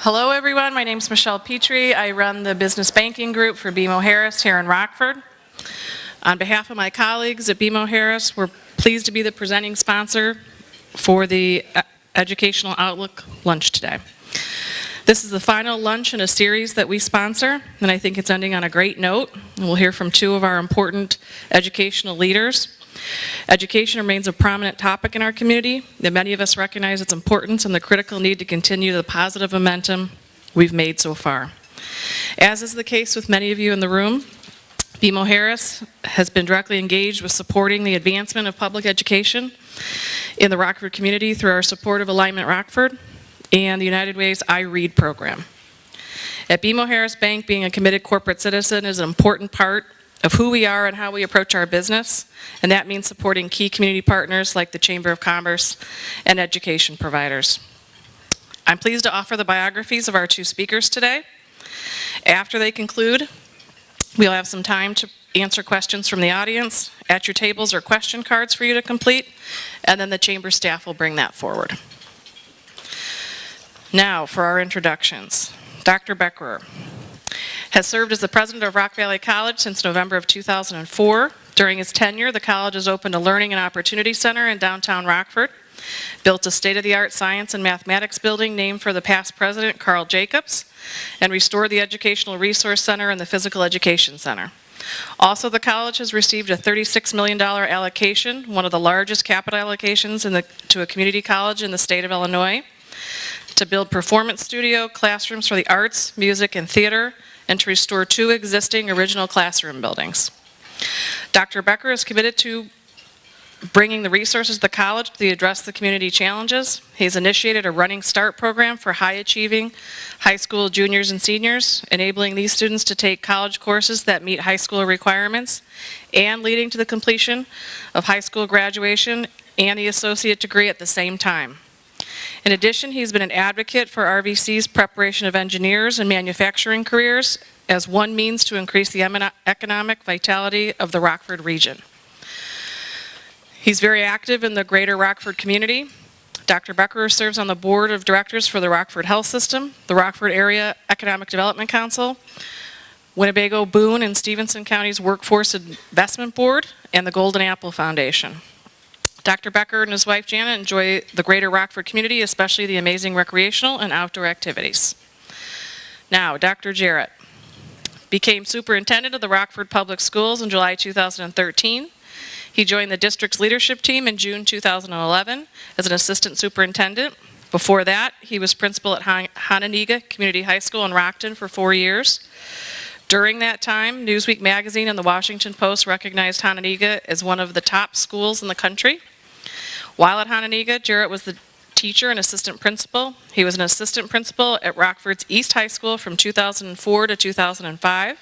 Hello everyone, my name is Michelle Petrie. I run the business banking group for BMO Harris here in Rockford. On behalf of my colleagues at BMO Harris, we're pleased to be the presenting sponsor for the Educational Outlook lunch today. This is the final lunch in a series that we sponsor, and I think it's ending on a great note. And we'll hear from two of our important educational leaders. Education remains a prominent topic in our community, and many of us recognize its importance and the critical need to continue the positive momentum we've made so far. As is the case with many of you in the room, BMO Harris has been directly engaged with supporting the advancement of public education in the Rockford community through our support of Alignment Rockford and the United Way's I Read program. At BMO Harris Bank, being a committed corporate citizen is an important part of who we are and how we approach our business, and that means supporting key community partners like the Chamber of Commerce and education providers. I'm pleased to offer the biographies of our two speakers today. After they conclude, we'll have some time to answer questions from the audience. At your tables are question cards for you to complete, and then the Chamber staff will bring that forward. Now for our introductions. Dr. Becherer has served as the president of Rock Valley College since November of 2004. During his tenure, the college has opened a Learning and Opportunity Center in downtown Rockford, built a state-of-the-art science and mathematics building named for the past president, Carl Jacobs, and restored the Educational Resource Center and the Physical Education Center. Also, the college has received a $36 million allocation, one of the largest capital allocations to a community college in the state of Illinois, to build performance studio, classrooms for the arts, music, and theater, and to restore two existing original classroom buildings. Dr. Becherer is committed to bringing the resources of the college to address the community challenges. He's initiated a Running Start program for high-achieving high school juniors and seniors, enabling these students to take college courses that meet high school requirements and leading to the completion of high school graduation and the associate degree at the same time. In addition, he's been an advocate for RVC's preparation of engineers and manufacturing careers as one means to increase the economic vitality of the Rockford region. He's very active in the greater Rockford community. Dr. Becherer serves on the board of directors for the Rockford Health System, the Rockford Area Economic Development Council, Winnebago, Boone, and Stevenson County's Workforce Investment Board, and the Golden Apple Foundation. Dr. Becherer and his wife Janet enjoy the greater Rockford community, especially the amazing recreational and outdoor activities. Now, Dr. Jarrett became superintendent of the Rockford Public Schools in July 2013. He joined the district's leadership team in June 2011 as an assistant superintendent. Before that, he was principal at Hononegah Community High School in Rockton for 4 years. During that time, Newsweek magazine and the Washington Post recognized Hononegah as one of the top schools in the country. While at Hononegah, Jarrett was the teacher and assistant principal. He was an assistant principal at Rockford's East High School from 2004 to 2005.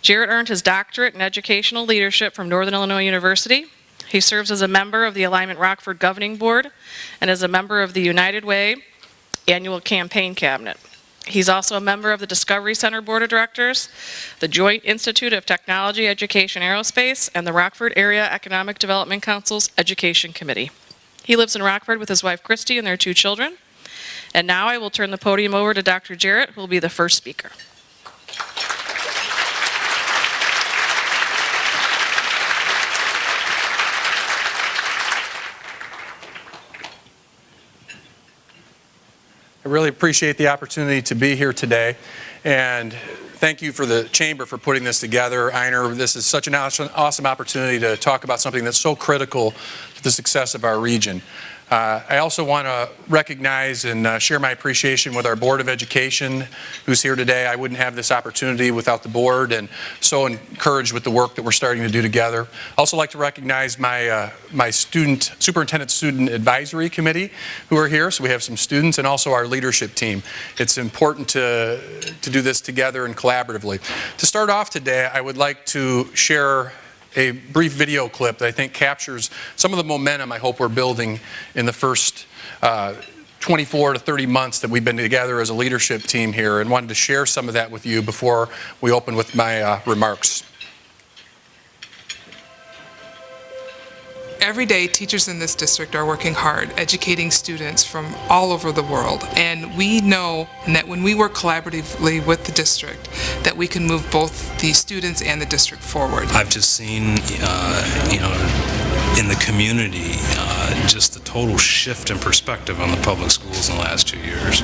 Jarrett earned his doctorate in educational leadership from Northern Illinois University. He serves as a member of the Alignment Rockford Governing Board and as a member of the United Way Annual Campaign Cabinet. He's also a member of the Discovery Center Board of Directors, the Joint Institute of Technology, Education, Aerospace, and the Rockford Area Economic Development Council's Education Committee. He lives in Rockford with his wife Christy and their 2 children. And now I will turn the podium over to Dr. Jarrett, who will be the first speaker. I really appreciate the opportunity to be here today, and thank you for the Chamber for putting this together. Ehren, this is such an awesome opportunity to talk about something that's so critical to the success of our region. I also want to recognize and share my appreciation with our Board of Education who's here today. I wouldn't have this opportunity without the board, and so encouraged with the work that we're starting to do together. I also like to recognize my Superintendent Student Advisory Committee who are here. So we have some students and also our leadership team. It's important to do this together and collaboratively. To start off today, I would like to share a brief video clip that I think captures some of the momentum I hope we're building in the first 24 to 30 months that we've been together as a leadership team here, and wanted to share some of that with you before we open with my remarks. Every day, teachers in this district are working hard, educating students from all over the world. And we know that when we work collaboratively with the district, that we can move both the students and the district forward. I've just seen, in the community, just a total shift in perspective on the public schools in the last 2 years.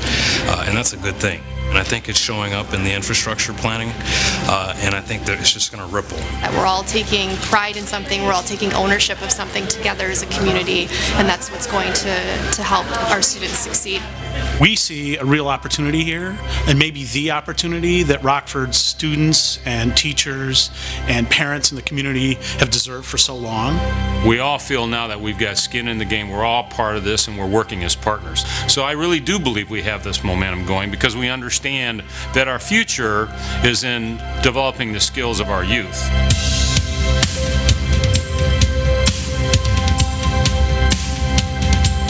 And that's a good thing. And I think it's showing up in the infrastructure planning, and I think that it's just going to ripple. That we're all taking pride in something, we're all taking ownership of something together as a community, and that's what's going to help our students succeed. We see a real opportunity here, and maybe the opportunity that Rockford's students and teachers and parents in the community have deserved for so long. We all feel now that we've got skin in the game. We're all part of this, and we're working as partners. So I really do believe we have this momentum going because we understand that our future is in developing the skills of our youth.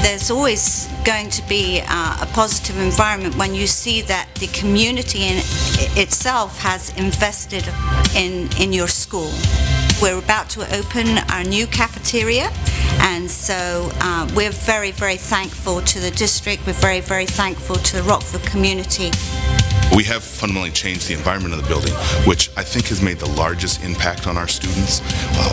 There's always going to be a positive environment when you see that the community in itself has invested in your school. We're about to open our new cafeteria, and so we're very, very thankful to the district. We're very, very thankful to the Rockford community. We have fundamentally changed the environment of the building, which I think has made the largest impact on our students.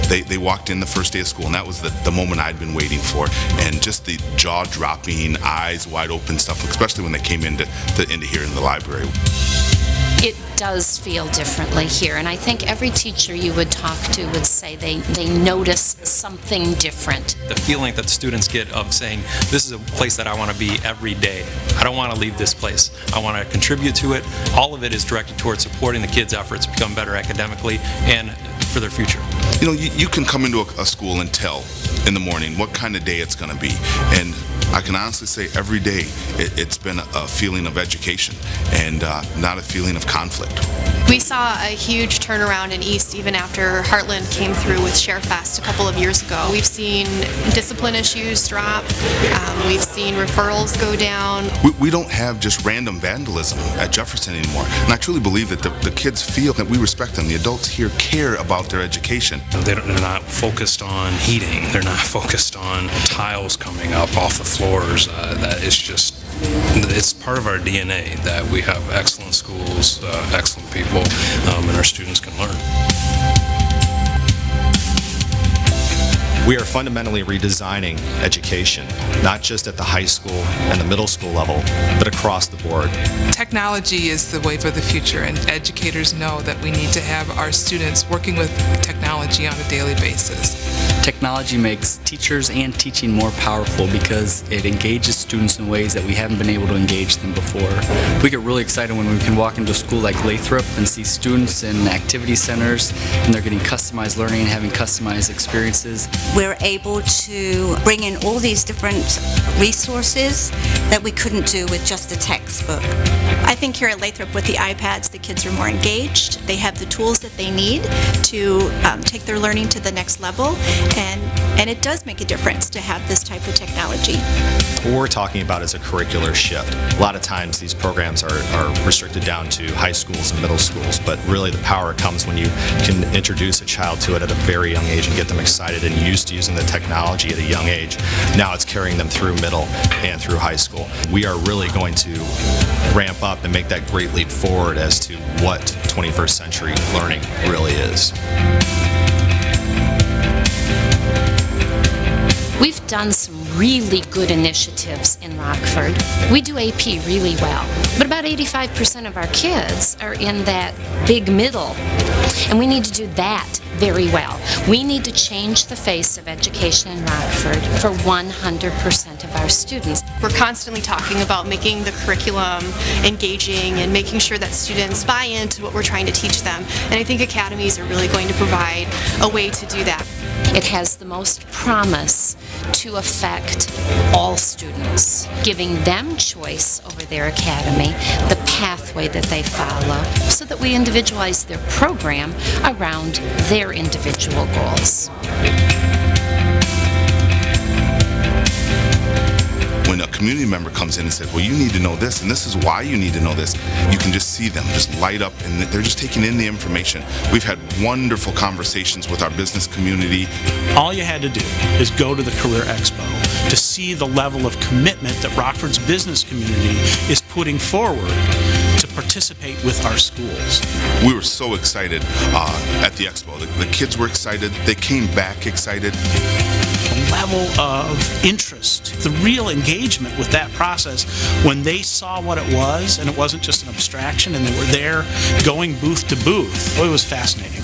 They walked in the first day of school, and that was the moment I'd been waiting for. And just the jaw-dropping, eyes wide open stuff, especially when they came into here in the library. It does feel differently here, and I think every teacher you would talk to would say they notice something different. The feeling that the students get of saying, this is a place that I want to be every day. I don't want to leave this place. I want to contribute to it. All of it is directed towards supporting the kids' efforts to become better academically and for their future. You know, you can come into a school and tell in the morning what kind of day it's going to be. And I can honestly say every day it's been a feeling of education and not a feeling of conflict. We saw a huge turnaround in East even after Heartland came through with ShareFest a couple of years ago. We've seen discipline issues drop. We've seen referrals go down. We don't have just random vandalism at Jefferson anymore. And I truly believe that the kids feel that we respect them. The adults here care about their education. They're not focused on heating. They're not focused on tiles coming up off the floors. That is just, it's part of our DNA that we have excellent schools, excellent people, and our students can learn. We are fundamentally redesigning education, not just at the high school and the middle school level, but across the board. Technology is the wave of the future, and educators know that we need to have our students working with technology on a daily basis. Technology makes teachers and teaching more powerful because it engages students in ways that we haven't been able to engage them before. We get really excited when we can walk into a school like Lathrop and see students in activity centers, and they're getting customized learning and having customized experiences. We're able to bring in all these different resources that we couldn't do with just a textbook. I think here at Lathrop with the iPads, the kids are more engaged. They have the tools that they need to take their learning to the next level, and it does make a difference to have this type of technology. What we're talking about is a curricular shift. A lot of times these programs are restricted down to high schools and middle schools, but really the power comes when you can introduce a child to it at a very young age and get them excited and used to using the technology at a young age. Now it's carrying them through middle and through high school. We are really going to ramp up and make that great leap forward as to what 21st century learning really is. We've done some really good initiatives in Rockford. We do AP really well, but about 85% of our kids are in that big middle, and we need to do that very well. We need to change the face of education in Rockford for 100% of our students. We're constantly talking about making the curriculum engaging and making sure that students buy into what we're trying to teach them, and I think academies are really going to provide a way to do that. It has the most promise to affect all students, giving them choice over their academy, the pathway that they follow, so that we individualize their program around their individual goals. When a community member comes in and says, well, you need to know this, and this is why you need to know this, you can just see them just light up, and they're just taking in the information. We've had wonderful conversations with our business community. All you had to do is go to the Career Expo to see the level of commitment that Rockford's business community is putting forward to participate with our schools. We were so excited at the expo. The kids were excited. They came back excited. The level of interest, the real engagement with that process when they saw what it was, and it wasn't just an abstraction, and they were there going booth to booth. It was fascinating.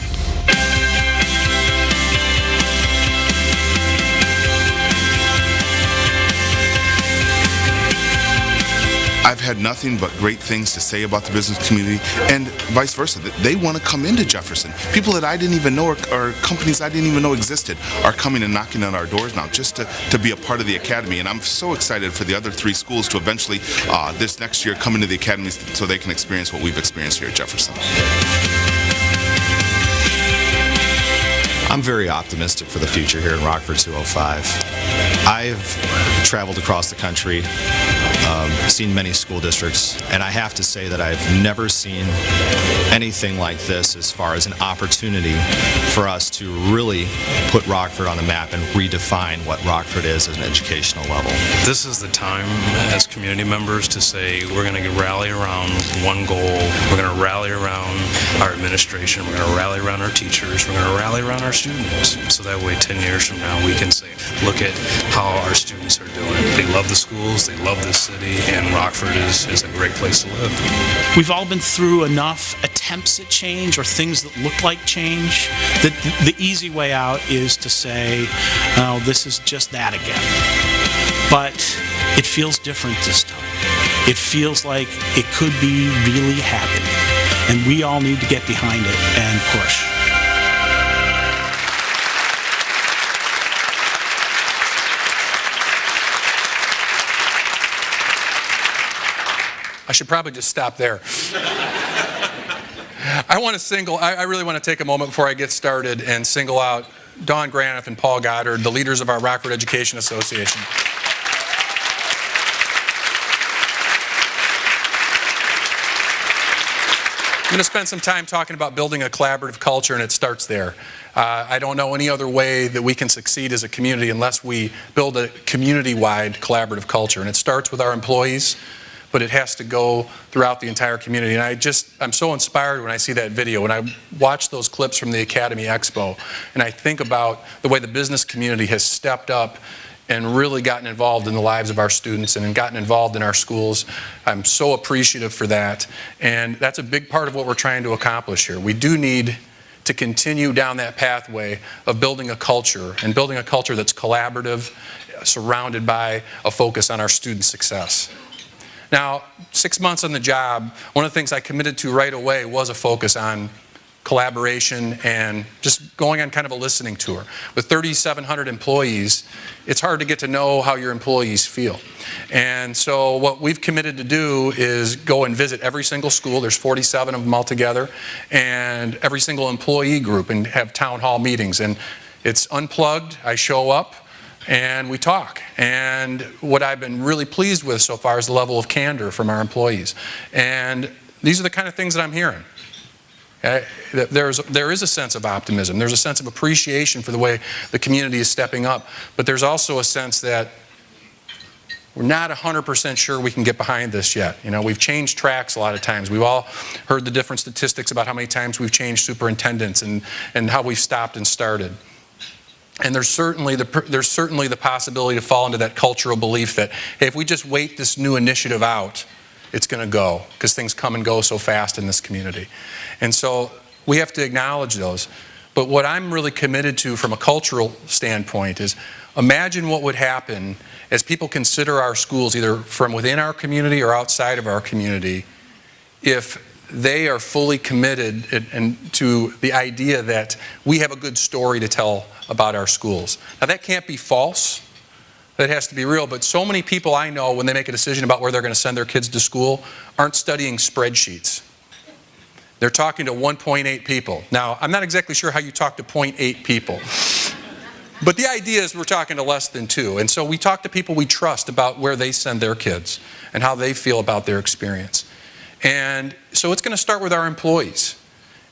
I've had nothing but great things to say about the business community, and vice versa. They want to come into Jefferson. People that I didn't even know, or companies I didn't even know existed, are coming and knocking on our doors now just to be a part of the academy. And I'm so excited for the other 3 schools to eventually, this next year, come into the academy so they can experience what we've experienced here at Jefferson. I'm very optimistic for the future here in Rockford 205. I've traveled across the country, seen many school districts, and I have to say that I've never seen anything like this as far as an opportunity for us to really put Rockford on the map and redefine what Rockford is at an educational level. This is the time as community members to say we're going to rally around one goal. We're going to rally around our administration. We're going to rally around our teachers. We're going to rally around our students. So that way 10 years from now we can say, look at how our students are doing. They love the schools, they love the city, and Rockford is a great place to live. We've all been through enough attempts at change or things that look like change that the easy way out is to say, oh, this is just that again. But it feels different this time. It feels like it could be really happening, and we all need to get behind it and push. I should probably just stop there. I really want to take a moment before I get started and single out Dawn Graniff and Paul Goddard, the leaders of our Rockford Education Association. I'm going to spend some time talking about building a collaborative culture, and it starts there. I don't know any other way that we can succeed as a community unless we build a community-wide collaborative culture, and it starts with our employees, but it has to go throughout the entire community. And I'm so inspired when I see that video, when I watch those clips from the Academy Expo, and I think about the way the business community has stepped up and really gotten involved in the lives of our students and gotten involved in our schools. I'm so appreciative for that, and that's a big part of what we're trying to accomplish here. We do need to continue down that pathway of building a culture, and building a culture that's collaborative, surrounded by a focus on our student success. Now, 6 months on the job, one of the things I committed to right away was a focus on collaboration and just going on kind of a listening tour. With 3,700 employees, it's hard to get to know how your employees feel. And so what we've committed to do is go and visit every single school. There's 47 of them altogether, and every single employee group, and have town hall meetings. And it's unplugged. I show up and we talk. And what I've been really pleased with so far is the level of candor from our employees. And these are the kind of things that I'm hearing. There is a sense of optimism. There's a sense of appreciation for the way the community is stepping up. But there's also a sense that we're not 100% sure we can get behind this yet. You know, we've changed tracks a lot of times. We've all heard the different statistics about how many times we've changed superintendents and how we've stopped and started. And there's certainly the possibility to fall into that cultural belief that, hey, if we just wait this new initiative out, it's going to go, because things come and go so fast in this community. And so we have to acknowledge those. But what I'm really committed to from a cultural standpoint is, imagine what would happen as people consider our schools, either from within our community or outside of our community, if they are fully committed to the idea that we have a good story to tell about our schools. Now, that can't be false. That has to be real. But so many people I know, when they make a decision about where they're going to send their kids to school, aren't studying spreadsheets. They're talking to 1.8 people. Now, I'm not exactly sure how you talk to 0.8 people. But the idea is we're talking to less than 2. And so we talk to people we trust about where they send their kids and how they feel about their experience. And so it's going to start with our employees.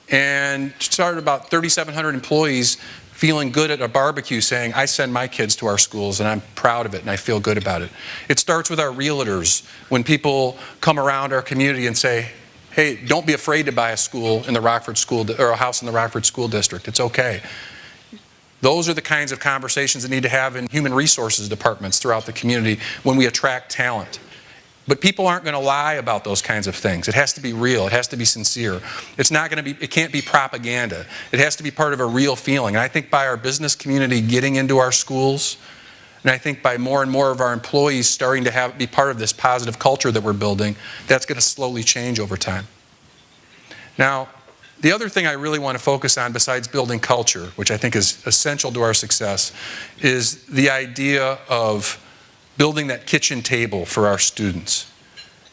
And start about 3,700 employees feeling good at a barbecue saying, I send my kids to our schools and I'm proud of it and I feel good about it. It starts with our realtors when people come around our community and say, hey, don't be afraid to buy a school in the Rockford school or a house in the Rockford School District. It's okay. Those are the kinds of conversations that need to have in human resources departments throughout the community when we attract talent. But people aren't going to lie about those kinds of things. It has to be real. It has to be sincere. It's not going to be, it can't be propaganda. It has to be part of a real feeling. And I think by our business community getting into our schools, and I think by more and more of our employees starting to be part of this positive culture that we're building, that's going to slowly change over time. Now, the other thing I really want to focus on besides building culture, which I think is essential to our success, is the idea of building that kitchen table for our students.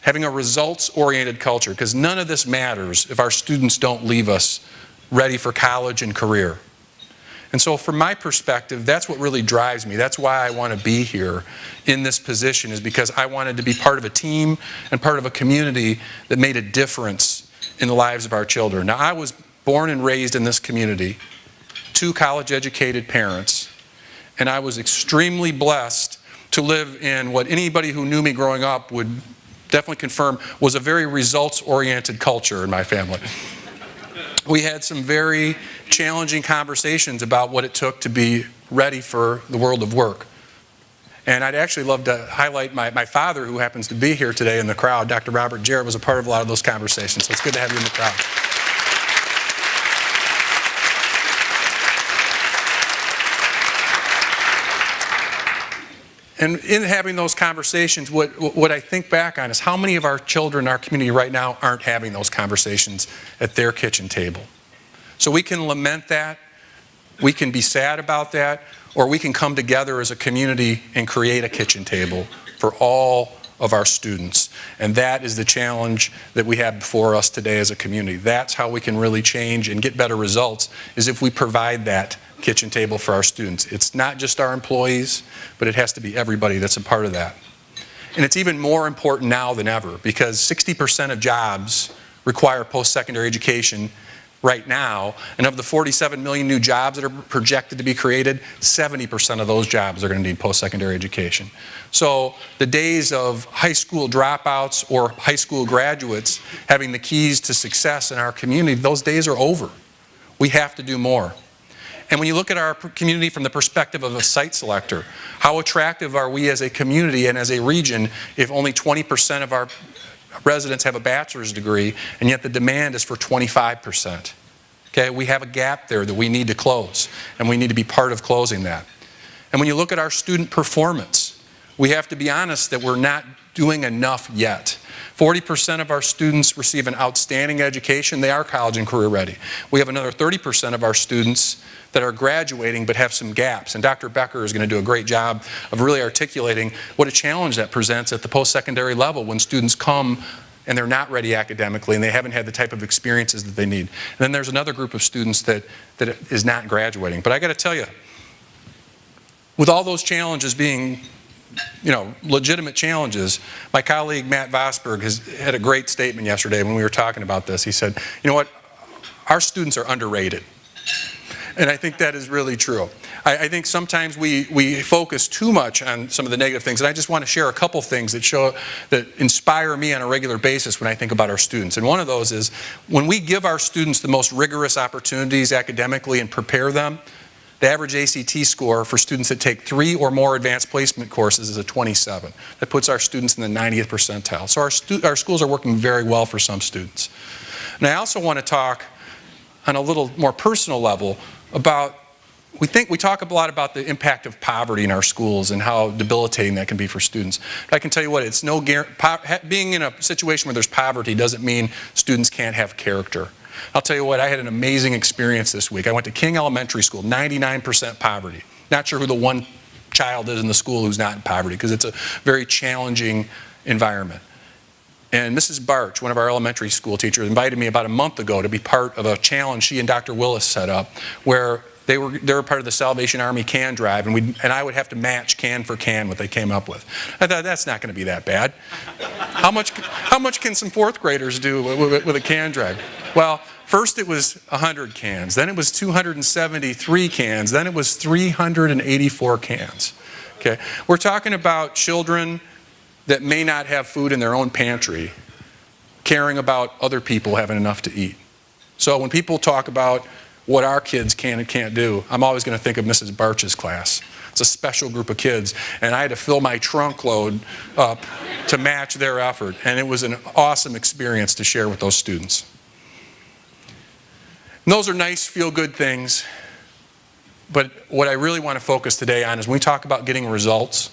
Having a results-oriented culture, because none of this matters if our students don't leave us ready for college and career. And so from my perspective, that's what really drives me. That's why I want to be here in this position, is because I wanted to be part of a team and part of a community that made a difference in the lives of our children. Now, I was born and raised in this community, 2 college-educated parents, and I was extremely blessed to live in what anybody who knew me growing up would definitely confirm was a very results-oriented culture in my family. We had some very challenging conversations about what it took to be ready for the world of work. And I'd actually love to highlight my father, who happens to be here today in the crowd. Dr. Robert Jarrett was a part of a lot of those conversations, so it's good to have you in the crowd. And in having those conversations, what I think back on is how many of our children in our community right now aren't having those conversations at their kitchen table. So we can lament that, we can be sad about that, or we can come together as a community and create a kitchen table for all of our students. And that is the challenge that we have before us today as a community. That's how we can really change and get better results, is if we provide that kitchen table for our students. It's not just our employees, but it has to be everybody that's a part of that. And it's even more important now than ever, because 60% of jobs require post-secondary education right now, and of the 47 million new jobs that are projected to be created, 70% of those jobs are going to need post-secondary education. So the days of high school dropouts or high school graduates having the keys to success in our community, those days are over. We have to do more. And when you look at our community from the perspective of a site selector, how attractive are we as a community and as a region if only 20% of our residents have a bachelor's degree, and yet the demand is for 25%? Okay, we have a gap there that we need to close, and we need to be part of closing that. And when you look at our student performance, we have to be honest that we're not doing enough yet. 40% of our students receive an outstanding education. They are college and career ready. We have another 30% of our students that are graduating but have some gaps. And Dr. Becherer is going to do a great job of really articulating what a challenge that presents at the post-secondary level when students come and they're not ready academically and they haven't had the type of experiences that they need. And then there's another group of students that is not graduating. But I got to tell you, with all those challenges being legitimate challenges, my colleague Matt Vosberg had a great statement yesterday when we were talking about this. He said, you know what, our students are underrated. And I think that is really true. I think sometimes we focus too much on some of the negative things, and I just want to share a couple things that inspire me on a regular basis when I think about our students. And one of those is when we give our students the most rigorous opportunities academically and prepare them, the average ACT score for students that take 3 or more advanced placement courses is a 27. That puts our students in the 90th percentile. So our schools are working very well for some students. And I also want to talk on a little more personal level about, we talk a lot about the impact of poverty in our schools and how debilitating that can be for students. But I can tell you what, it's no being in a situation where there's poverty doesn't mean students can't have character. I'll tell you what, I had an amazing experience this week. I went to King Elementary School, 99% poverty. Not sure who the one child is in the school who's not in poverty, because it's a very challenging environment. And Mrs. Barch, one of our elementary school teachers, invited me about a month ago to be part of a challenge she and Dr. Willis set up, where They were part of the Salvation Army can drive, and I would have to match can for can what they came up with. I thought, that's not going to be that bad. How much can some fourth graders do with a can drive? Well, first it was 100 cans, then it was 273 cans, then it was 384 cans. Okay, we're talking about children that may not have food in their own pantry, caring about other people having enough to eat. So when people talk about what our kids can and can't do, I'm always going to think of Mrs. Barch's class. It's a special group of kids, and I had to fill my trunk load up to match their effort, and it was an awesome experience to share with those students. And those are nice, feel-good things, but what I really want to focus today on is when we talk about getting results,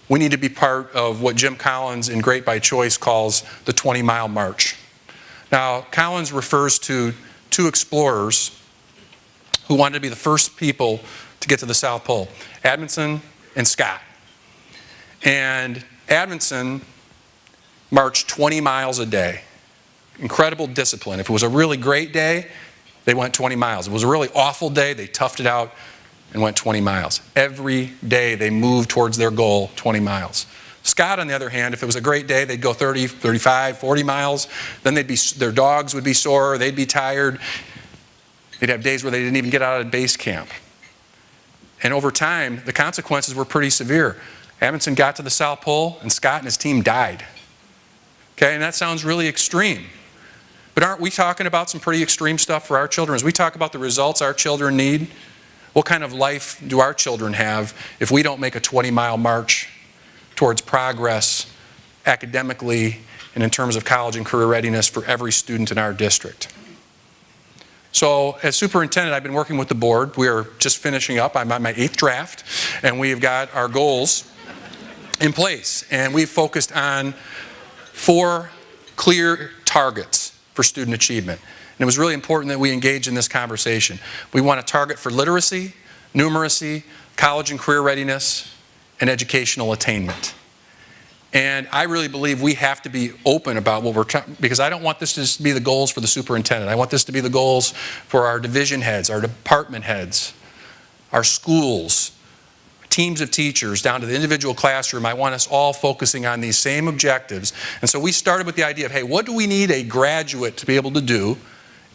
we need to be part of what Jim Collins in Great by Choice calls the 20-mile march. Now, Collins refers to two explorers who wanted to be the first people to get to the South Pole, Amundsen and Scott. And Amundsen marched 20 miles a day. Incredible discipline. If it was a really great day, they went 20 miles. If it was a really awful day, they toughed it out and went 20 miles. Every day they moved towards their goal, 20 miles. Scott, on the other hand, if it was a great day, they'd go 30, 35, 40 miles. Then their dogs would be sore, they'd be tired. They'd have days where they didn't even get out of base camp. And over time, the consequences were pretty severe. Amundsen got to the South Pole, and Scott and his team died. Okay, and that sounds really extreme. But aren't we talking about some pretty extreme stuff for our children? As we talk about the results our children need, what kind of life do our children have if we don't make a 20-mile march towards progress academically and in terms of college and career readiness for every student in our district? So as superintendent, I've been working with the board. We are just finishing up. I'm on my 8th draft, and we've got our goals in place. And we've focused on 4 clear targets for student achievement. And it was really important that we engage in this conversation. We want a target for literacy, numeracy, college and career readiness, and educational attainment. And I really believe we have to be open about what we're trying, because I don't want this to just be the goals for the superintendent. I want this to be the goals for our division heads, our department heads, our schools, teams of teachers, down to the individual classroom. I want us all focusing on these same objectives. And so we started with the idea of, hey, what do we need a graduate to be able to do?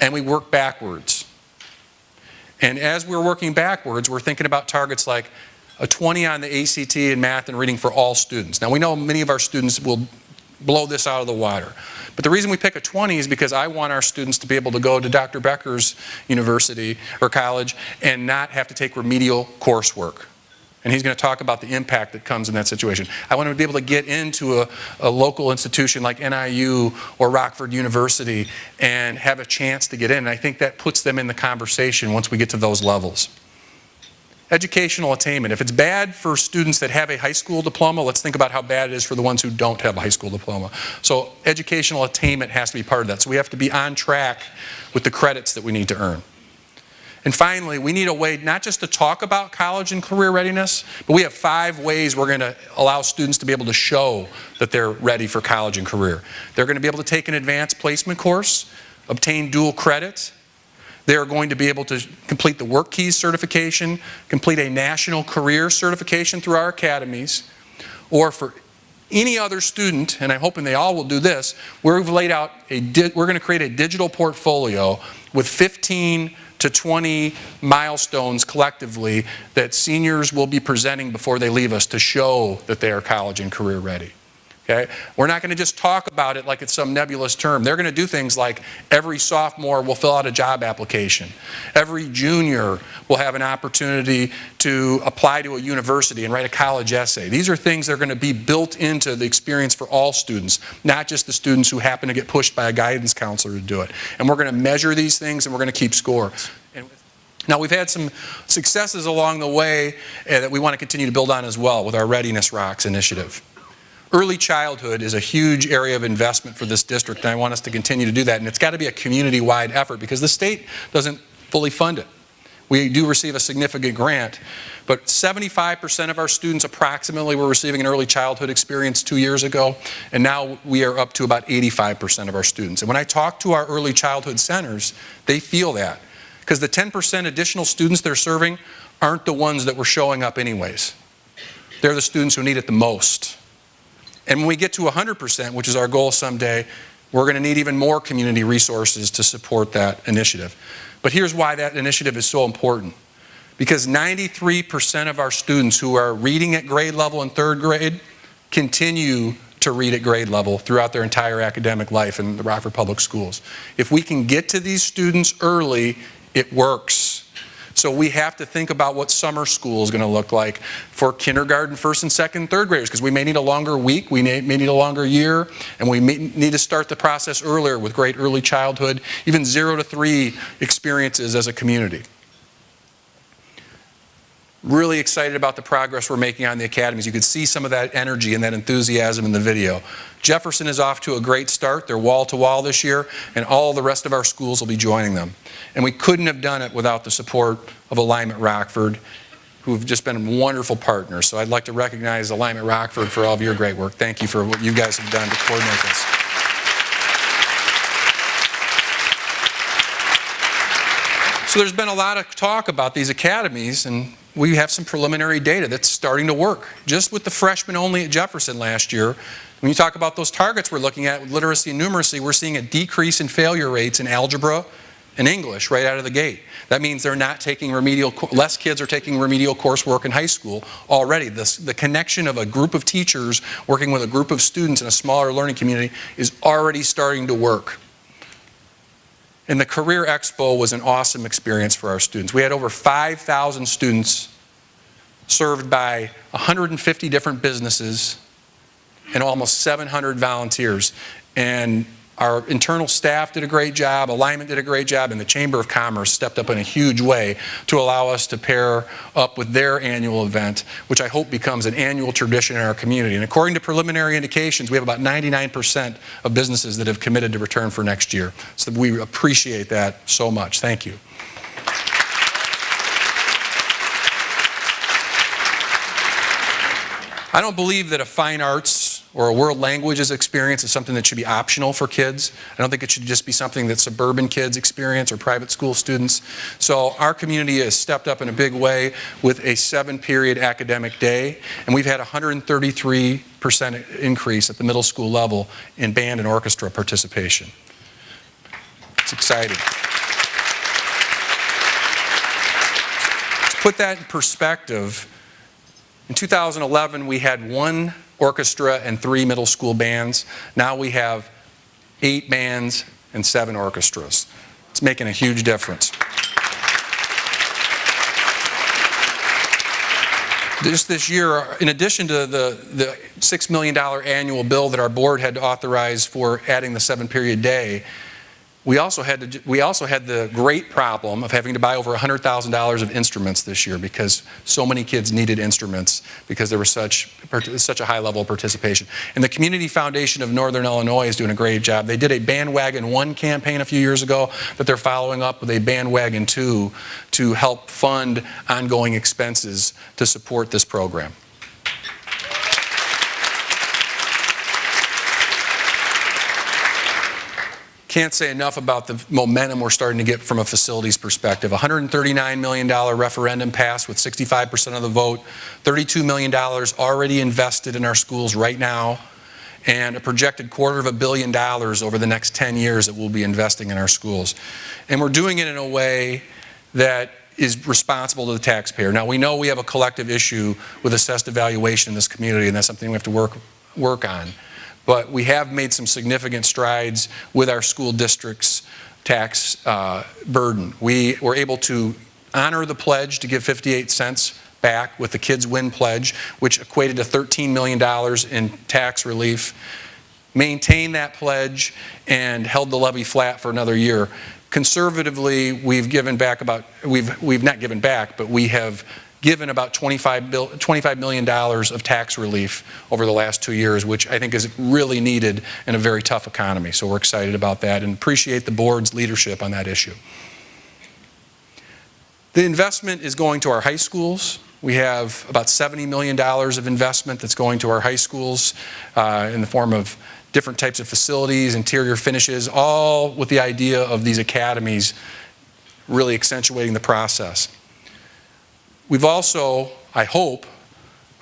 And we work backwards. And as we're working backwards, we're thinking about targets like a 20 on the ACT in math and reading for all students. Now, we know many of our students will blow this out of the water. But the reason we pick a 20 is because I want our students to be able to go to Dr. Becker's university or college and not have to take remedial coursework. And he's going to talk about the impact that comes in that situation. I want them to be able to get into a local institution like NIU or Rockford University and have a chance to get in. And I think that puts them in the conversation once we get to those levels. Educational attainment. If it's bad for students that have a high school diploma, let's think about how bad it is for the ones who don't have a high school diploma. So educational attainment has to be part of that. So we have to be on track with the credits that we need to earn. And finally, we need a way not just to talk about college and career readiness, but we have 5 ways we're going to allow students to be able to show that they're ready for college and career. They're going to be able to take an advanced placement course, obtain dual credit. They're going to be able to complete the Work Keys certification, complete a national career certification through our academies, or for any other student, and I'm hoping they all will do this, we're going to create a digital portfolio with 15 to 20 milestones collectively that seniors will be presenting before they leave us to show that they are college and career ready. Okay? We're not going to just talk about it like it's some nebulous term. They're going to do things like every sophomore will fill out a job application. Every junior will have an opportunity to apply to a university and write a college essay. These are things that are going to be built into the experience for all students, not just the students who happen to get pushed by a guidance counselor to do it. And we're going to measure these things and we're going to keep score. Now, we've had some successes along the way that we want to continue to build on as well with our Readiness Rocks initiative. Early childhood is a huge area of investment for this district, and I want us to continue to do that. And it's got to be a community-wide effort because the state doesn't fully fund it. We do receive a significant grant, but 75% of our students approximately were receiving an early childhood experience 2 years ago, and now we are up to about 85% of our students. And when I talk to our early childhood centers, they feel that. because the 10% additional students they're serving aren't the ones that were showing up anyways. They're the students who need it the most. And when we get to 100%, which is our goal someday, we're going to need even more community resources to support that initiative. But here's why that initiative is so important. Because 93% of our students who are reading at grade level in third grade continue to read at grade level throughout their entire academic life in the Rockford Public Schools. If we can get to these students early, it works. So we have to think about what summer school is going to look like for kindergarten, first and second, third graders, because we may need a longer week, we may need a longer year, and we may need to start the process earlier with great early childhood, even 0 to 3 experiences as a community. Really excited about the progress we're making on the academies. You could see some of that energy and that enthusiasm in the video. Jefferson is off to a great start. They're wall-to-wall this year, and all the rest of our schools will be joining them. And we couldn't have done it without the support of Alignment Rockford, who've just been wonderful partners. So I'd like to recognize Alignment Rockford for all of your great work. Thank you for what you guys have done to coordinate this. So there's been a lot of talk about these academies, and we have some preliminary data that's starting to work. Just with the freshmen only at Jefferson last year, when you talk about those targets we're looking at with literacy and numeracy, we're seeing a decrease in failure rates in algebra and English right out of the gate. That means they're not taking less kids are taking remedial coursework in high school already. The connection of a group of teachers working with a group of students in a smaller learning community is already starting to work. And the Career Expo was an awesome experience for our students. We had over 5,000 students served by 150 different businesses and almost 700 volunteers. And our internal staff did a great job, Alignment did a great job, and the Chamber of Commerce stepped up in a huge way to allow us to pair up with their annual event, which I hope becomes an annual tradition in our community. And according to preliminary indications, we have about 99% of businesses that have committed to return for next year. So we appreciate that so much. Thank you. I don't believe that a fine arts or a world languages experience is something that should be optional for kids. I don't think it should just be something that suburban kids experience or private school students. So our community has stepped up in a big way with a 7-period academic day, and we've had a 133% increase at the middle school level in band and orchestra participation. It's exciting. To put that in perspective, in 2011 we had 1 orchestra and 3 middle school bands. Now we have 8 bands and 7 orchestras. It's making a huge difference. Just this year, in addition to the $6 million annual bill that our board had to authorize for adding the 7-period day, we also had the great problem of having to buy over $100,000 of instruments this year because so many kids needed instruments because there was such a high level of participation. And the Community Foundation of Northern Illinois is doing a great job. They did a Bandwagon 1 campaign a few years ago that they're following up with a Bandwagon 2 to help fund ongoing expenses to support this program. Can't say enough about the momentum we're starting to get from a facilities perspective. $139 million referendum passed with 65% of the vote, $32 million already invested in our schools right now, and a projected $250 million over the next 10 years that we'll be investing in our schools. And we're doing it in a way that is responsible to the taxpayer. Now we know we have a collective issue with assessed evaluation in this community, and that's something we have to work on. But we have made some significant strides with our school district's tax burden. We were able to honor the pledge to give 58 cents back with the Kids Win Pledge, which equated to $13 million in tax relief, maintain that pledge, and held the levy flat for another year. Conservatively, we've given back about, we've not given back, but we have given about $25 million of tax relief over the last 2 years, which I think is really needed in a very tough economy. So we're excited about that and appreciate the board's leadership on that issue. The investment is going to our high schools. We have about $70 million of investment that's going to our high schools in the form of different types of facilities, interior finishes, all with the idea of these academies really accentuating the process. We've also, I hope,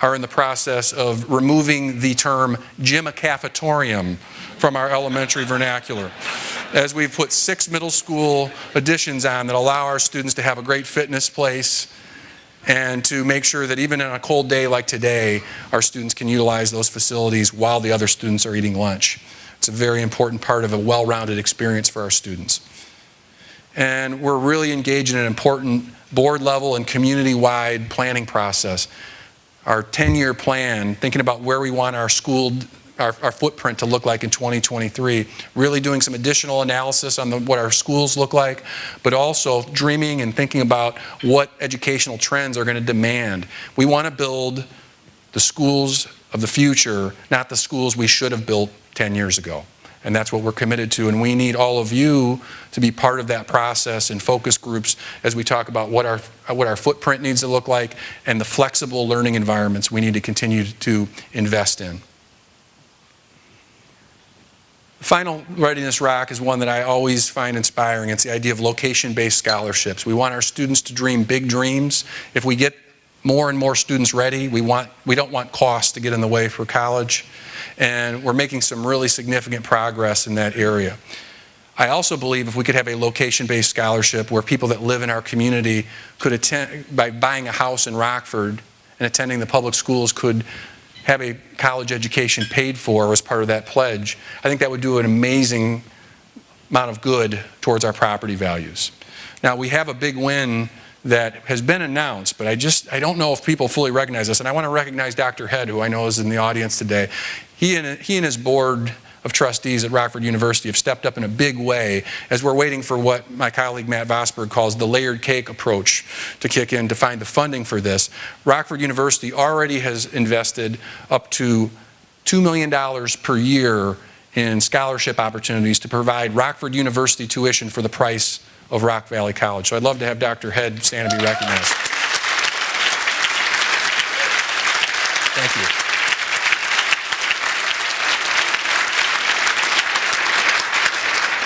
are in the process of removing the term gym-a-cafetorium from our elementary vernacular, as we've put 6 middle school additions on that allow our students to have a great fitness place and to make sure that even on a cold day like today, our students can utilize those facilities while the other students are eating lunch. It's a very important part of a well-rounded experience for our students. And we're really engaged in an important board-level and community-wide planning process. Our 10-year plan, thinking about where we want our school, our footprint to look like in 2023, really doing some additional analysis on what our schools look like, but also dreaming and thinking about what educational trends are going to demand. We want to build the schools of the future, not the schools we should have built 10 years ago. And that's what we're committed to, and we need all of you to be part of that process in focus groups as we talk about what our footprint needs to look like and the flexible learning environments we need to continue to invest in. The final Readiness Rock is one that I always find inspiring. It's the idea of location-based scholarships. We want our students to dream big dreams. If we get more and more students ready, we don't want costs to get in the way for college. And we're making some really significant progress in that area. I also believe if we could have a location-based scholarship where people that live in our community could attend, by buying a house in Rockford and attending the public schools, could have a college education paid for as part of that pledge, I think that would do an amazing amount of good towards our property values. Now, we have a big win that has been announced, but I don't know if people fully recognize this, and I want to recognize Dr. Head, who I know is in the audience today. He and his board of trustees at Rockford University have stepped up in a big way as we're waiting for what my colleague Matt Vosberg calls the layered cake approach to kick in to find the funding for this. Rockford University already has invested up to $2 million per year in scholarship opportunities to provide Rockford University tuition for the price of Rock Valley College. So I'd love to have Dr. Head stand and be recognized. Thank you.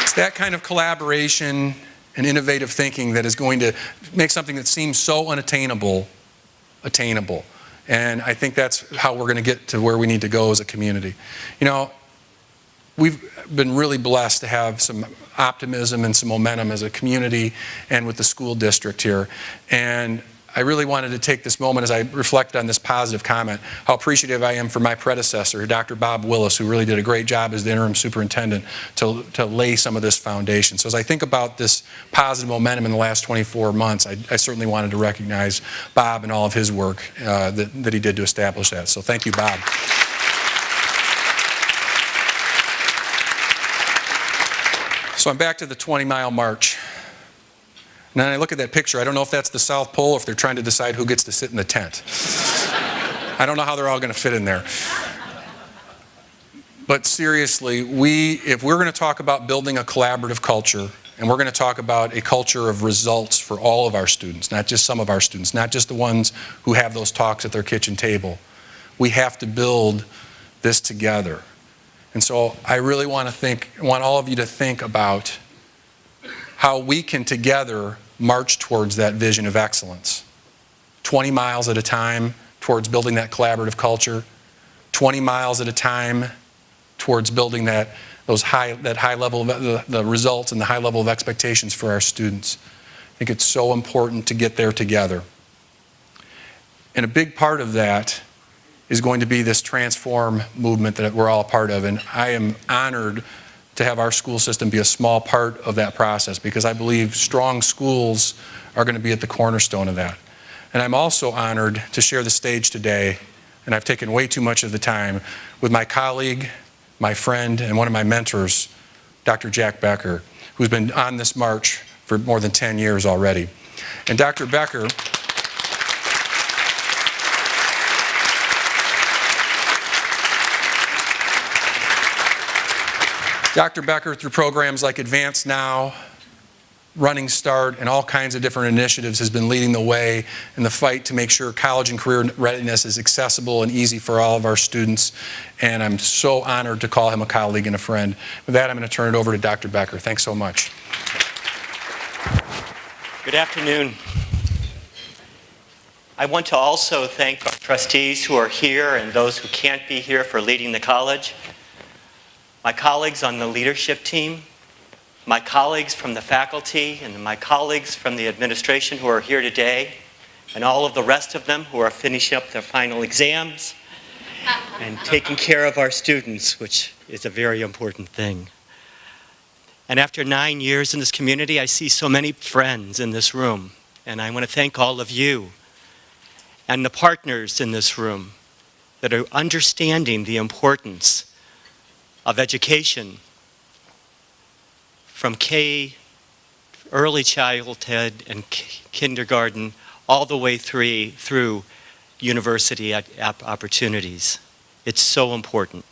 It's that kind of collaboration and innovative thinking that is going to make something that seems so unattainable, attainable. And I think that's how we're going to get to where we need to go as a community. You know, we've been really blessed to have some optimism and some momentum as a community and with the school district here. And I really wanted to take this moment as I reflect on this positive comment, how appreciative I am for my predecessor, Dr. Bob Willis, who really did a great job as the interim superintendent to lay some of this foundation. So as I think about this positive momentum in the last 24 months, I certainly wanted to recognize Bob and all of his work that he did to establish that. So thank you, Bob. So I'm back to the 20-mile march. And then I look at that picture. I don't know if that's the South Pole or if they're trying to decide who gets to sit in the tent. I don't know how they're all going to fit in there. But seriously, if we're going to talk about building a collaborative culture, and we're going to talk about a culture of results for all of our students, not just some of our students, not just the ones who have those talks at their kitchen table, we have to build this together. And so I really want all of you to think about how we can together march towards that vision of excellence. 20 miles at a time towards building that collaborative culture, 20 miles at a time towards building that high level of the results and the high level of expectations for our students. I think it's so important to get there together. And a big part of that is going to be this transform movement that we're all a part of. And I am honored to have our school system be a small part of that process, because I believe strong schools are going to be at the cornerstone of that. And I'm also honored to share the stage today, and I've taken way too much of the time, with my colleague, my friend, and one of my mentors, Dr. Jack Becher, who's been on this march for more than 10 years already. And Dr. Becher through programs like Advance Now, Running Start, and all kinds of different initiatives, has been leading the way in the fight to make sure college and career readiness is accessible and easy for all of our students. And I'm so honored to call him a colleague and a friend. With that, I'm going to turn it over to Dr. Becher. Thanks so much. Good afternoon. I want to also thank our trustees who are here and those who can't be here for leading the college, my colleagues on the leadership team, my colleagues from the faculty, and my colleagues from the administration who are here today, and all of the rest of them who are finishing up their final exams and taking care of our students, which is a very important thing. And after 9 years in this community, I see so many friends in this room. And I want to thank all of you and the partners in this room that are understanding the importance of education from early childhood and kindergarten all the way through university opportunities. It's so important.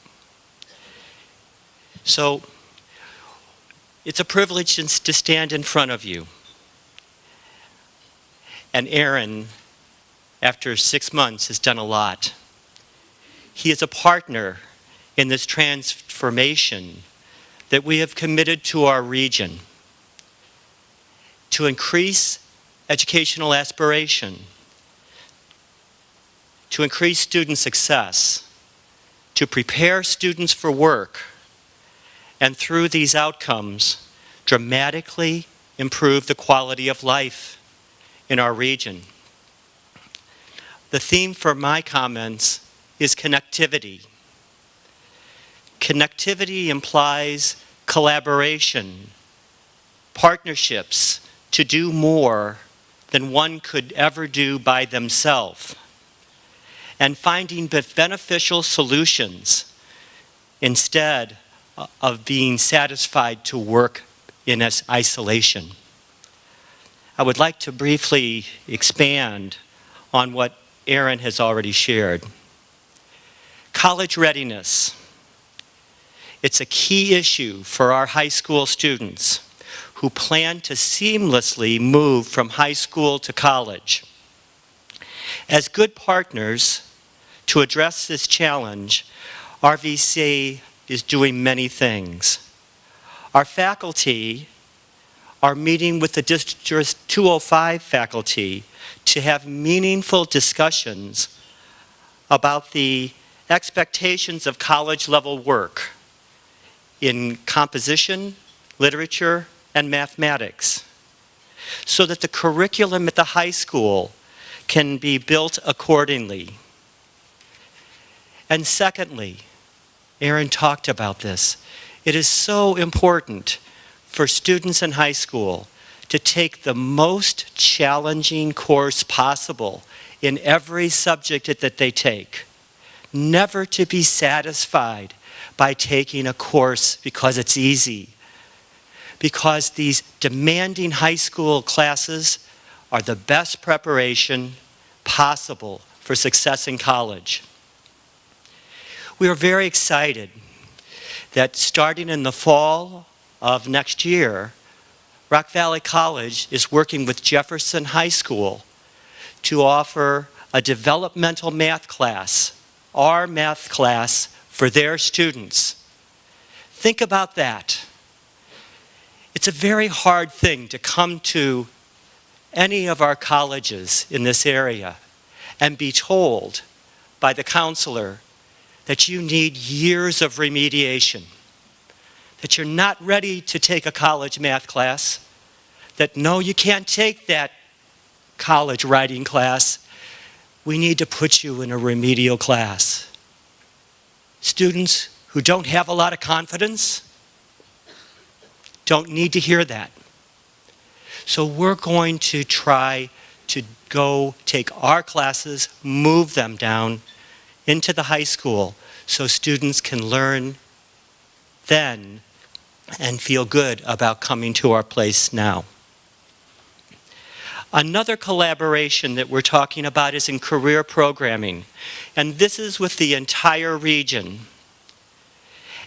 So, it's a privilege to stand in front of you. And Ehren, after 6 months, has done a lot. He is a partner in this transformation that we have committed to our region to increase educational aspiration, to increase student success, to prepare students for work, and through these outcomes, dramatically improve the quality of life in our region. The theme for my comments is connectivity. Connectivity implies collaboration, partnerships to do more than one could ever do by themselves, and finding beneficial solutions instead of being satisfied to work in isolation. I would like to briefly expand on what Ehren has already shared. College readiness. It's a key issue for our high school students who plan to seamlessly move from high school to college. As good partners to address this challenge, RVC is doing many things. Our faculty are meeting with the District 205 faculty to have meaningful discussions about the expectations of college-level work in composition, literature, and mathematics, so that the curriculum at the high school can be built accordingly. And secondly, Ehren talked about this. It is so important for students in high school to take the most challenging course possible in every subject that they take. Never to be satisfied by taking a course because it's easy. Because these demanding high school classes are the best preparation possible for success in college. We are very excited that starting in the fall of next year, Rock Valley College is working with Jefferson High School to offer a developmental math class, our math class, for their students. Think about that. It's a very hard thing to come to any of our colleges in this area and be told by the counselor that you need years of remediation, that you're not ready to take a college math class, that no, you can't take that college writing class. We need to put you in a remedial class. Students who don't have a lot of confidence don't need to hear that. So we're going to try to go take our classes, move them down into the high school so students can learn then and feel good about coming to our place now. Another collaboration that we're talking about is in career programming, and this is with the entire region.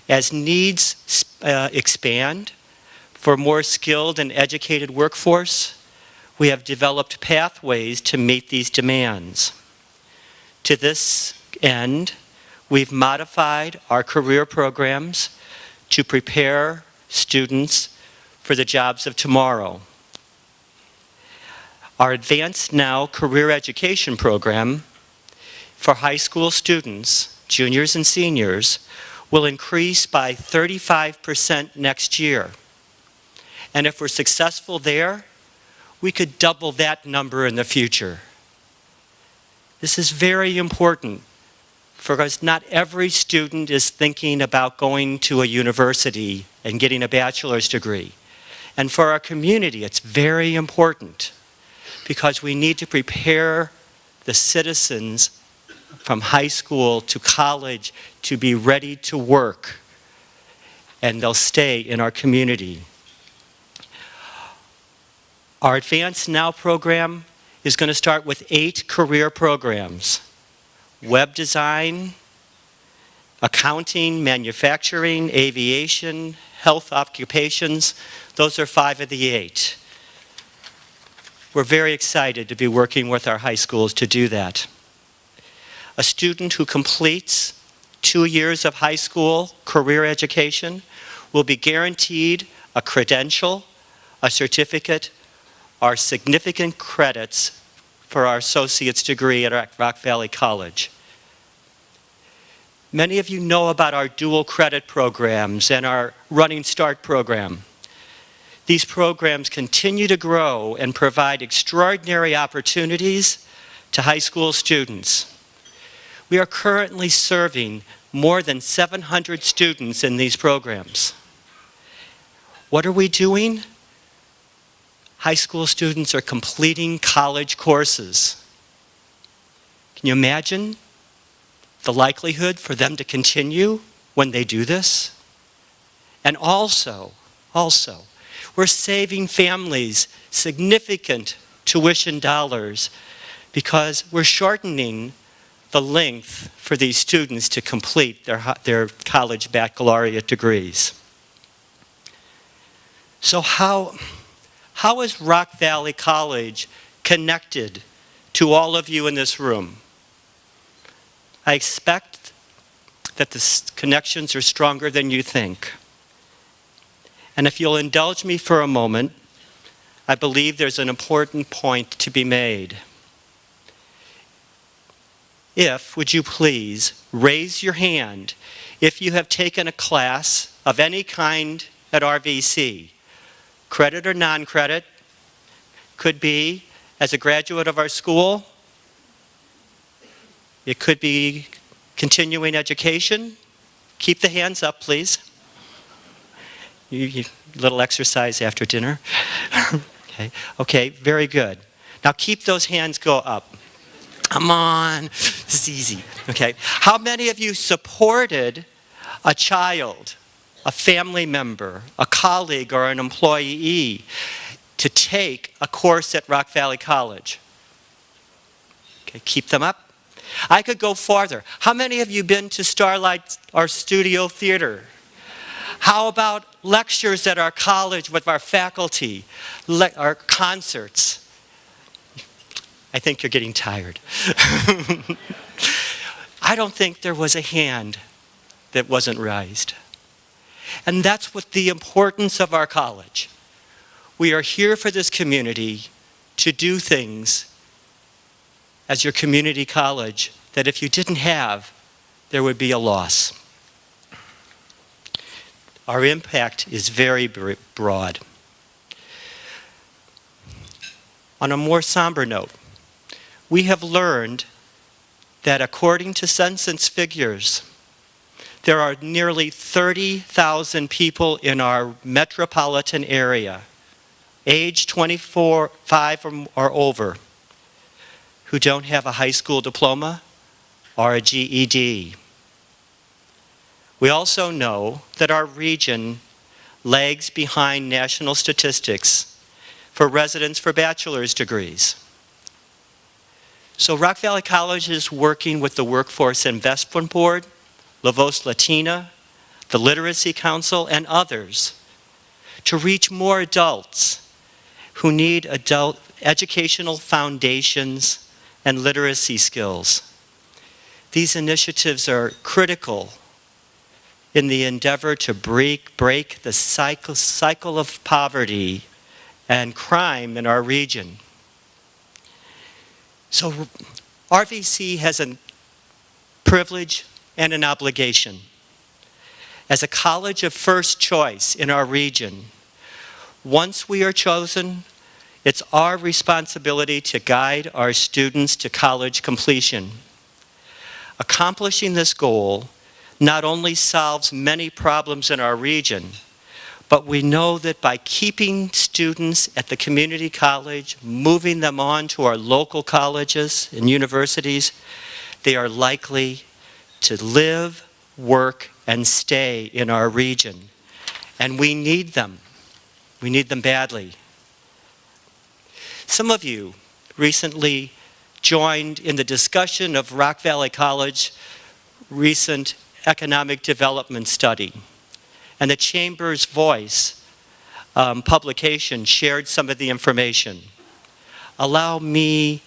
As needs expand for more skilled and educated workforce, we have developed pathways to meet these demands. To this end, we've modified our career programs to prepare students for the jobs of tomorrow. Our Advanced Now career education program for high school students, juniors and seniors, will increase by 35% next year. And if we're successful there, we could double that number in the future. This is very important because not every student is thinking about going to a university and getting a bachelor's degree. And for our community, it's very important because we need to prepare the citizens from high school to college to be ready to work, and they'll stay in our community. Our Advanced Now program is going to start with 8 career programs: web design, accounting, manufacturing, aviation, health occupations. Those are 5 of the 8. We're very excited to be working with our high schools to do that. A student who completes 2 years of high school career education will be guaranteed a credential, a certificate, or significant credits for our associate's degree at Rock Valley College. Many of you know about our dual credit programs and our Running Start program. These programs continue to grow and provide extraordinary opportunities to high school students. We are currently serving more than 700 students in these programs. What are we doing? High school students are completing college courses. Can you imagine the likelihood for them to continue when they do this? And also, we're saving families significant tuition dollars because we're shortening the length for these students to complete their college baccalaureate degrees. So how is Rock Valley College connected to all of you in this room? I expect that the connections are stronger than you think. And if you'll indulge me for a moment, I believe there's an important point to be made. Would you please raise your hand if you have taken a class of any kind at RVC, credit or non-credit, could be as a graduate of our school, it could be continuing education. Keep the hands up, please. Little exercise after dinner. Okay, very good. Now keep those hands go up. Come on, this is easy. Okay, how many of you supported a child, a family member, a colleague, or an employee to take a course at Rock Valley College? Okay, keep them up. I could go farther. How many of you been to Starlight, our studio theater? How about lectures at our college with our faculty, our concerts? I think you're getting tired. I don't think there was a hand that wasn't raised. And that's what the importance of our college. We are here for this community to do things as your community college that if you didn't have, there would be a loss. Our impact is very broad. On a more somber note, we have learned that according to census figures, there are nearly 30,000 people in our metropolitan area, age 25 or over, who don't have a high school diploma or a GED. We also know that our region lags behind national statistics for residents for bachelor's degrees. So Rock Valley College is working with the Workforce Investment Board, La Voz Latina, the Literacy Council, and others to reach more adults who need adult educational foundations and literacy skills. These initiatives are critical in the endeavor to break the cycle of poverty and crime in our region. So RVC has a privilege and an obligation. As a college of first choice in our region, once we are chosen, it's our responsibility to guide our students to college completion. Accomplishing this goal not only solves many problems in our region, but we know that by keeping students at the community college, moving them on to our local colleges and universities, they are likely to live, work, and stay in our region. And we need them. We need them badly. Some of you recently joined in the discussion of Rock Valley College recent economic development study. And the Chamber's Voice publication shared some of the information. Allow me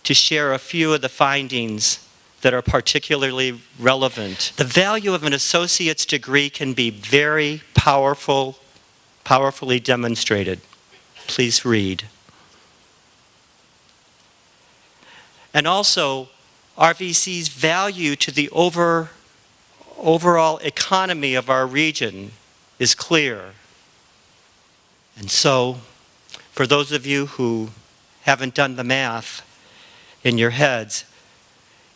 to share a few of the findings that are particularly relevant. The value of an associate's degree can be very powerfully demonstrated. Please read. And also, RVC's value to the overall economy of our region is clear. And so, for those of you who haven't done the math in your heads,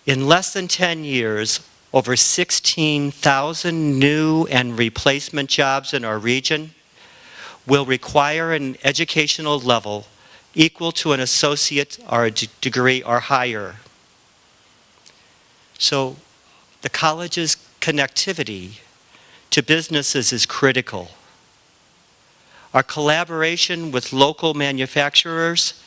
in less than 10 years, over 16,000 new and replacement jobs in our region will require an educational level equal to an associate or a degree or higher. So the college's connectivity to businesses is critical. Our collaboration with local manufacturers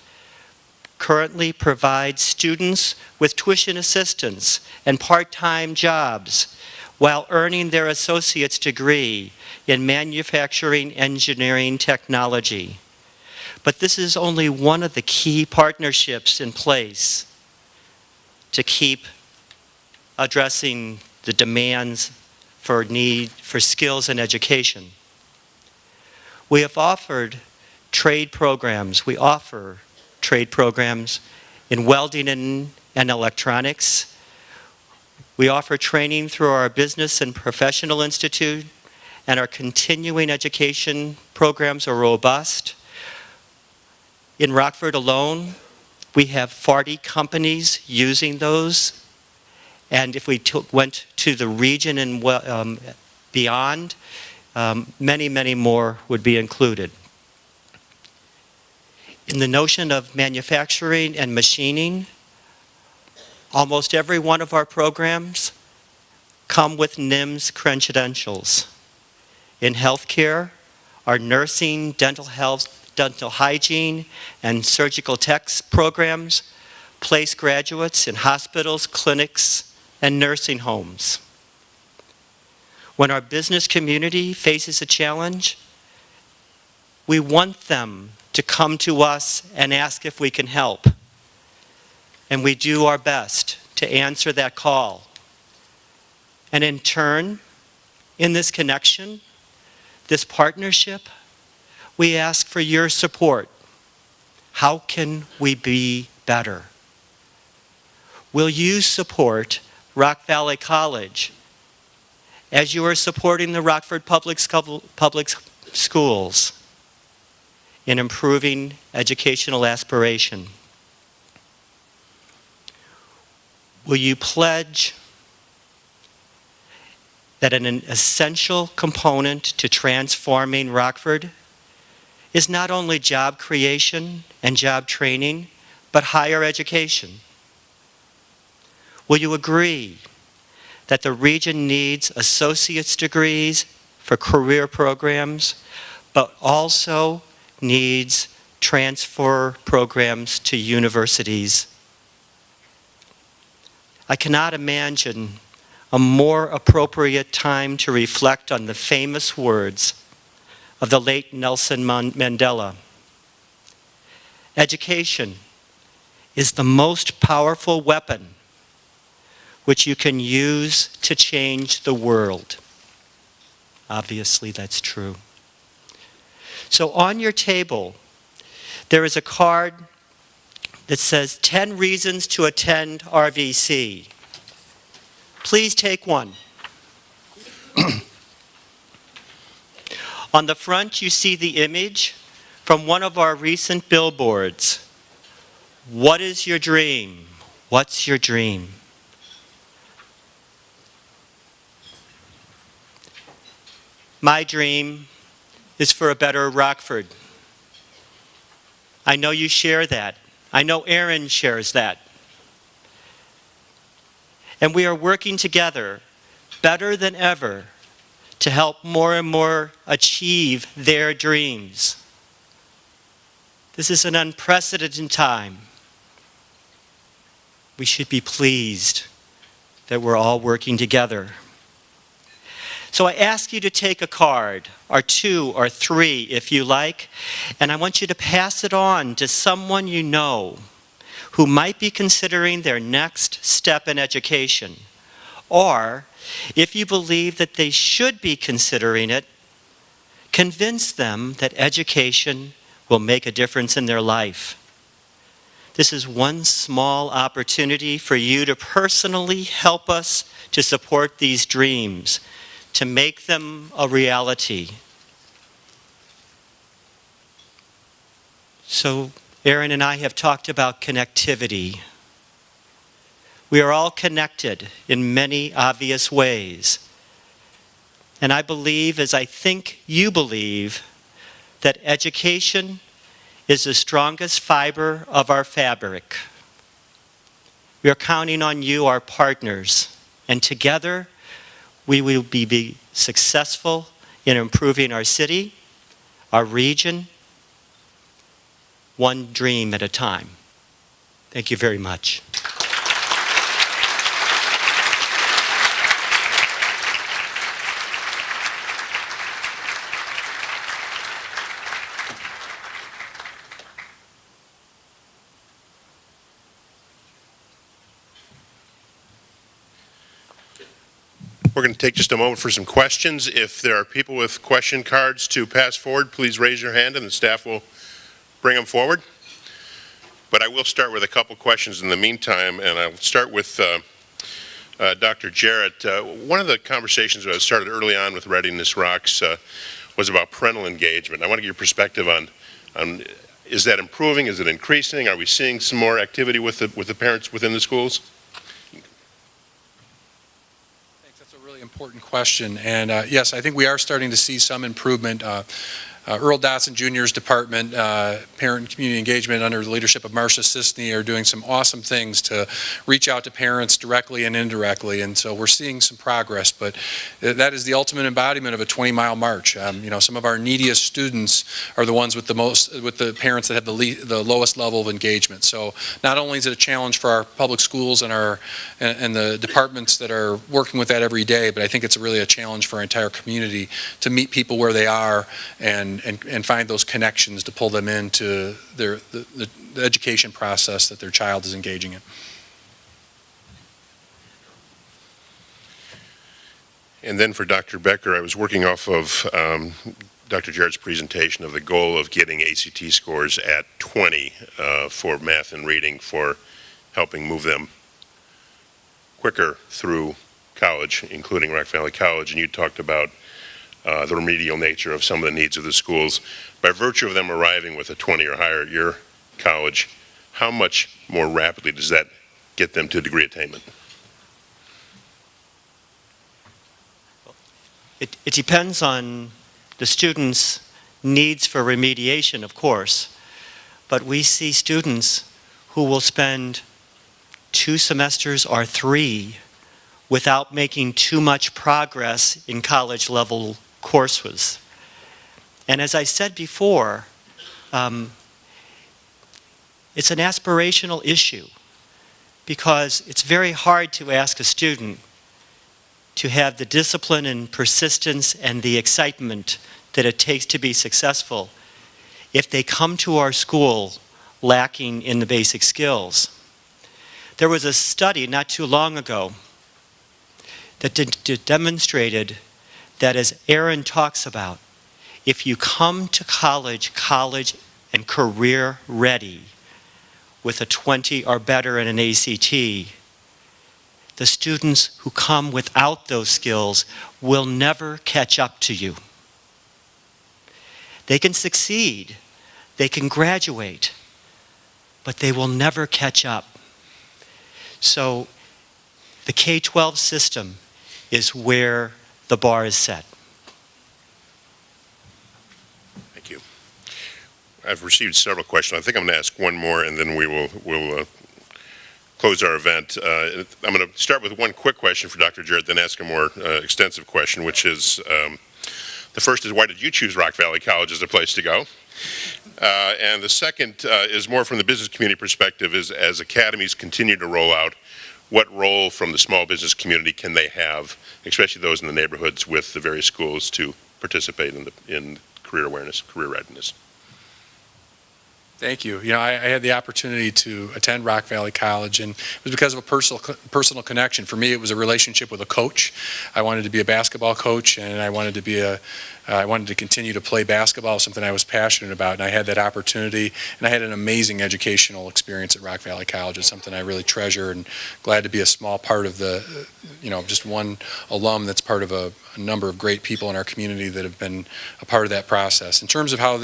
currently provides students with tuition assistance and part-time jobs while earning their associate's degree in manufacturing engineering technology. But this is only one of the key partnerships in place to keep addressing the demands for need for skills and education. We have offered trade programs. We offer trade programs in welding and electronics. We offer training through our Business and Professional Institute, and our continuing education programs are robust. In Rockford alone, we have 40 companies using those, and if we went to the region and beyond, many, many more would be included. In the notion of manufacturing and machining, almost every one of our programs come with NIMS credentials. In healthcare, our nursing, dental health, dental hygiene, and surgical techs programs place graduates in hospitals, clinics, and nursing homes. When our business community faces a challenge, we want them to come to us and ask if we can help. And we do our best to answer that call. And in turn, in this connection, this partnership, we ask for your support. How can we be better? Will you support Rock Valley College as you are supporting the Rockford Public Schools in improving educational aspiration? Will you pledge that an essential component to transforming Rockford is not only job creation and job training, but higher education? Will you agree that the region needs associate's degrees for career programs, but also needs transfer programs to universities? I cannot imagine a more appropriate time to reflect on the famous words of the late Nelson Mandela. Education is the most powerful weapon which you can use to change the world. Obviously, that's true. So on your table, there is a card that says 10 reasons to attend RVC. Please take one. On the front, you see the image from one of our recent billboards. What is your dream? What's your dream? My dream is for a better Rockford. I know you share that. I know Ehren shares that. And we are working together better than ever to help more and more achieve their dreams. This is an unprecedented time. We should be pleased that we're all working together. So I ask you to take a card, or 2 or 3 if you like, and I want you to pass it on to someone you know who might be considering their next step in education. Or, if you believe that they should be considering it, convince them that education will make a difference in their life. This is one small opportunity for you to personally help us to support these dreams, to make them a reality. So, Ehren and I have talked about connectivity. We are all connected in many obvious ways. And I believe, as I think you believe, that education is the strongest fiber of our fabric. We are counting on you, our partners, and together we will be successful in improving our city, our region, one dream at a time. Thank you very much. We're going to take just a moment for some questions. If there are people with question cards to pass forward, please raise your hand and the staff will bring them forward. But I will start with a couple questions in the meantime, and I'll start with Dr. Jarrett. One of the conversations that started early on with Readiness Rocks was about parental engagement. I want to get your perspective on is that improving? Is it increasing? Are we seeing some more activity with the parents within the schools? Important question, and yes, I think we are starting to see some improvement. Earl Dotson Jr.'s department, Parent and Community Engagement under the leadership of Marcia Sisney, are doing some awesome things to reach out to parents directly and indirectly, and so we're seeing some progress, but that is the ultimate embodiment of a 20-mile march. You know, some of our neediest students are the ones with the parents that have the lowest level of engagement. So not only is it a challenge for our public schools and the departments that are working with that every day, but I think it's really a challenge for our entire community to meet people where they are and find those connections to pull them into the education process that their child is engaging in. And then for Dr. Becker, I was working off of Dr. Jarrett's presentation of the goal of getting ACT scores at 20 for math and reading, for helping move them quicker through college, including Rock Valley College, and you talked about the remedial nature of some of the needs of the schools. By virtue of them arriving with a 20 or higher at your college, how much more rapidly does that get them to degree attainment? It depends on the students' needs for remediation, of course, but we see students who will spend 2 semesters or 3 without making too much progress in college-level courses. And as I said before, it's an aspirational issue because it's very hard to ask a student to have the discipline and persistence and the excitement that it takes to be successful if they come to our school lacking in the basic skills. There was a study not too long ago that demonstrated that, as Ehren talks about, if you come to college and career ready, with a 20 or better in an ACT, the students who come without those skills will never catch up to you. They can succeed, they can graduate, but they will never catch up. So the K-12 system is where the bar is set. Thank you. I've received several questions. I think I'm going to ask one more, and then we'll close our event. I'm going to start with one quick question for Dr. Jarrett, then ask a more extensive question, which is, the first is, why did you choose Rock Valley College as a place to go? And the second is more from the business community perspective, is as academies continue to roll out, what role from the small business community can they have, especially those in the neighborhoods with the various schools, to participate in career awareness, career readiness? Thank you. You know, I had the opportunity to attend Rock Valley College, and it was because of a personal connection. For me, it was a relationship with a coach. I wanted to be a basketball coach, and I wanted to continue to play basketball, something I was passionate about, and I had that opportunity, and I had an amazing educational experience at Rock Valley College. It's something I really treasure, and glad to be a small part of the, just one alum that's part of a number of great people in our community that have been a part of that process. In terms of how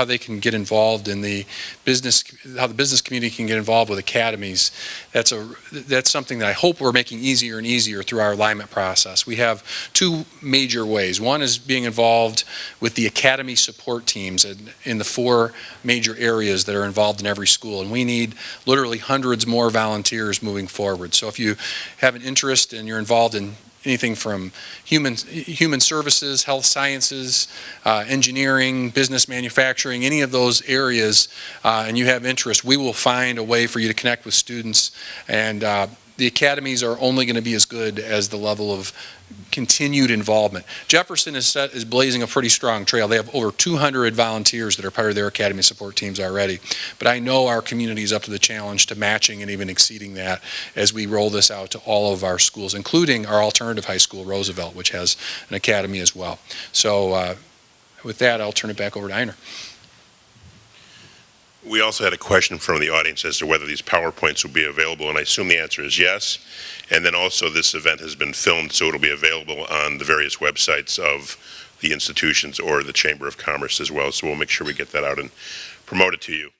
they can get involved in the business, how the business community can get involved with academies, that's something that I hope we're making easier and easier through our alignment process. We have two major ways. One is being involved with the academy support teams in the four major areas that are involved in every school, and we need literally hundreds more volunteers moving forward. So if you have an interest and you're involved in anything from human services, health sciences, engineering, business, manufacturing, any of those areas, and you have interest, we will find a way for you to connect with students. And the academies are only going to be as good as the level of continued involvement. Jefferson is blazing a pretty strong trail. They have over 200 volunteers that are part of their academy support teams already. But I know our community is up to the challenge to matching and even exceeding that as we roll this out to all of our schools, including our alternative high school, Roosevelt, which has an academy as well. So with that, I'll turn it back over to Ehren. We also had a question from the audience as to whether these PowerPoints will be available, and I assume the answer is yes. And then also this event has been filmed, so it'll be available on the various websites of the institutions or the Chamber of Commerce as well. So we'll make sure we get that out and promote it to you.